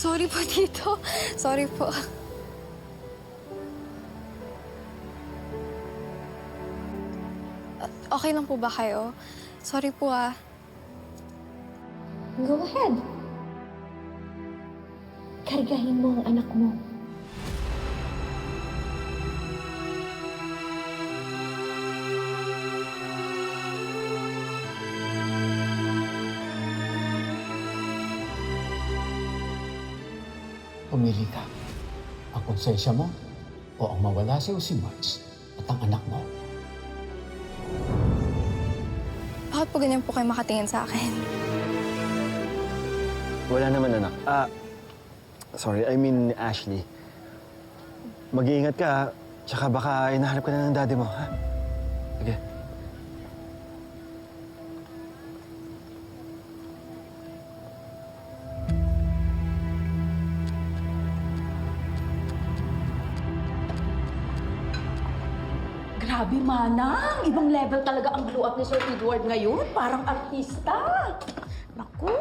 Sorry po, Tito. Sorry po. Okay lang po ba kayo? Sorry po, ah. Go ahead. Kargahin mo ang anak mo. Pumili ka. Ang konsensya mo o ang mawala si March at ang anak mo. Bakit po ganyan po kayo makatingin sa akin? Wala naman, anak. Sorry, I mean Ashley. Mag-iingat ka, ha? Tsaka baka hinahanap ka na ng daddy mo, ha? Sige. Grabe, Manang. Ibang level talaga ang glow up ni Sir Edward ngayon. Parang artista. Naku.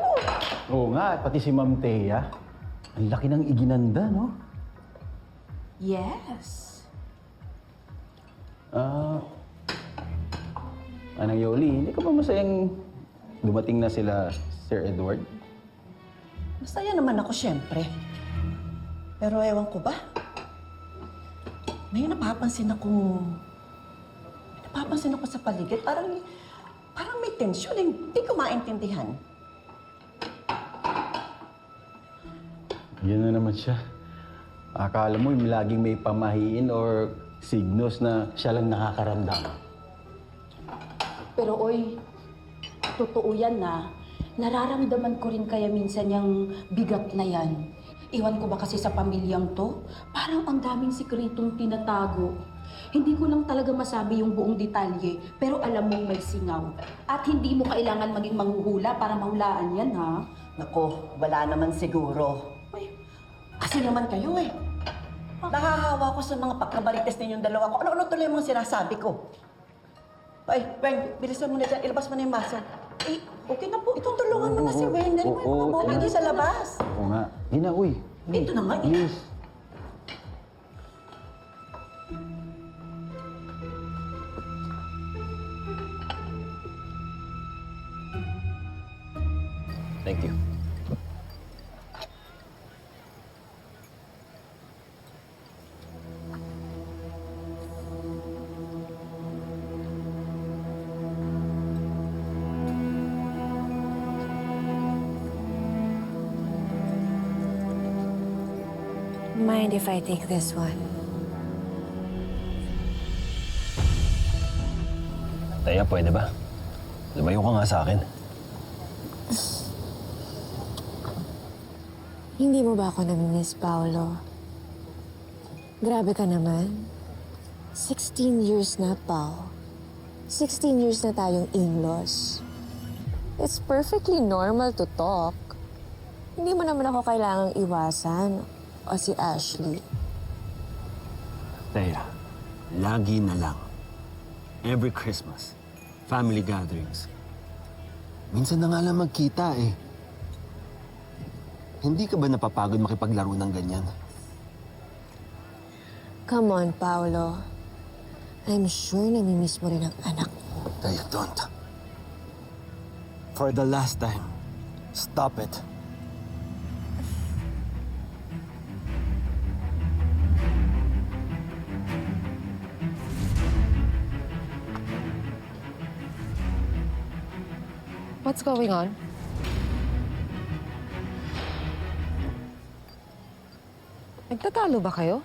Oo nga, pati si Ma'am Thea. Ang laki ng iginanda, no? Yes. Manang Yoli, hindi ka ba masayang dumating na sila Sir Edward? Masaya naman ako, syempre. Pero ewan ko ba? May napapansin ako sa paligid. Parang may tensyon. Hindi ko maintindihan. Yan na naman siya. Akala mo laging may pamahiin or signos na siya lang nakakaramdam. Pero oy, totoo yan na. Nararamdaman ko rin kaya minsan yung bigat na yan. Iwan ko ba kasi sa pamilyang to? Parang ang daming sikretong tinatago. Hindi ko lang talaga masabi yung buong detalye, pero alam mong may singaw. At hindi mo kailangan maging manghuhula para mahulaan yan, ha? Nako, wala naman siguro. Ay, kasi naman kayo eh. Nahahawa ko sa mga pagkabalites ninyong dalawa ko. Ano-ano tuloy yung mga sinasabi ko? Ay, Weng, bilisan mo na dyan. Ilabas mo na yung maso. Eh, okay na po. Itong tulungan mo na si Weng. Dali mo yung mga bobby di sa labas. Oo nga. Hindi na, uy. Ito na nga eh. Please. Thank you. Mind if I take this one? Taya, pwede ba? Lumayo ka nga sa akin. Hindi mo ba ako namimiss, Paolo? Grabe ka naman. 16 years na, Pao. 16 years na tayong in-laws. It's perfectly normal to talk. Hindi mo naman ako kailangang iwasan. O si Ashley. Thea, lagi na lang. Every Christmas, family gatherings. Minsan na nga lang magkita eh. Hindi ka ba napapagod makipaglaro ng ganyan? Come on, Paolo. I'm sure namimiss mo rin ang anak mo. Thea, don't. For the last time, stop it. What's going on? Nagtatalo ba kayo?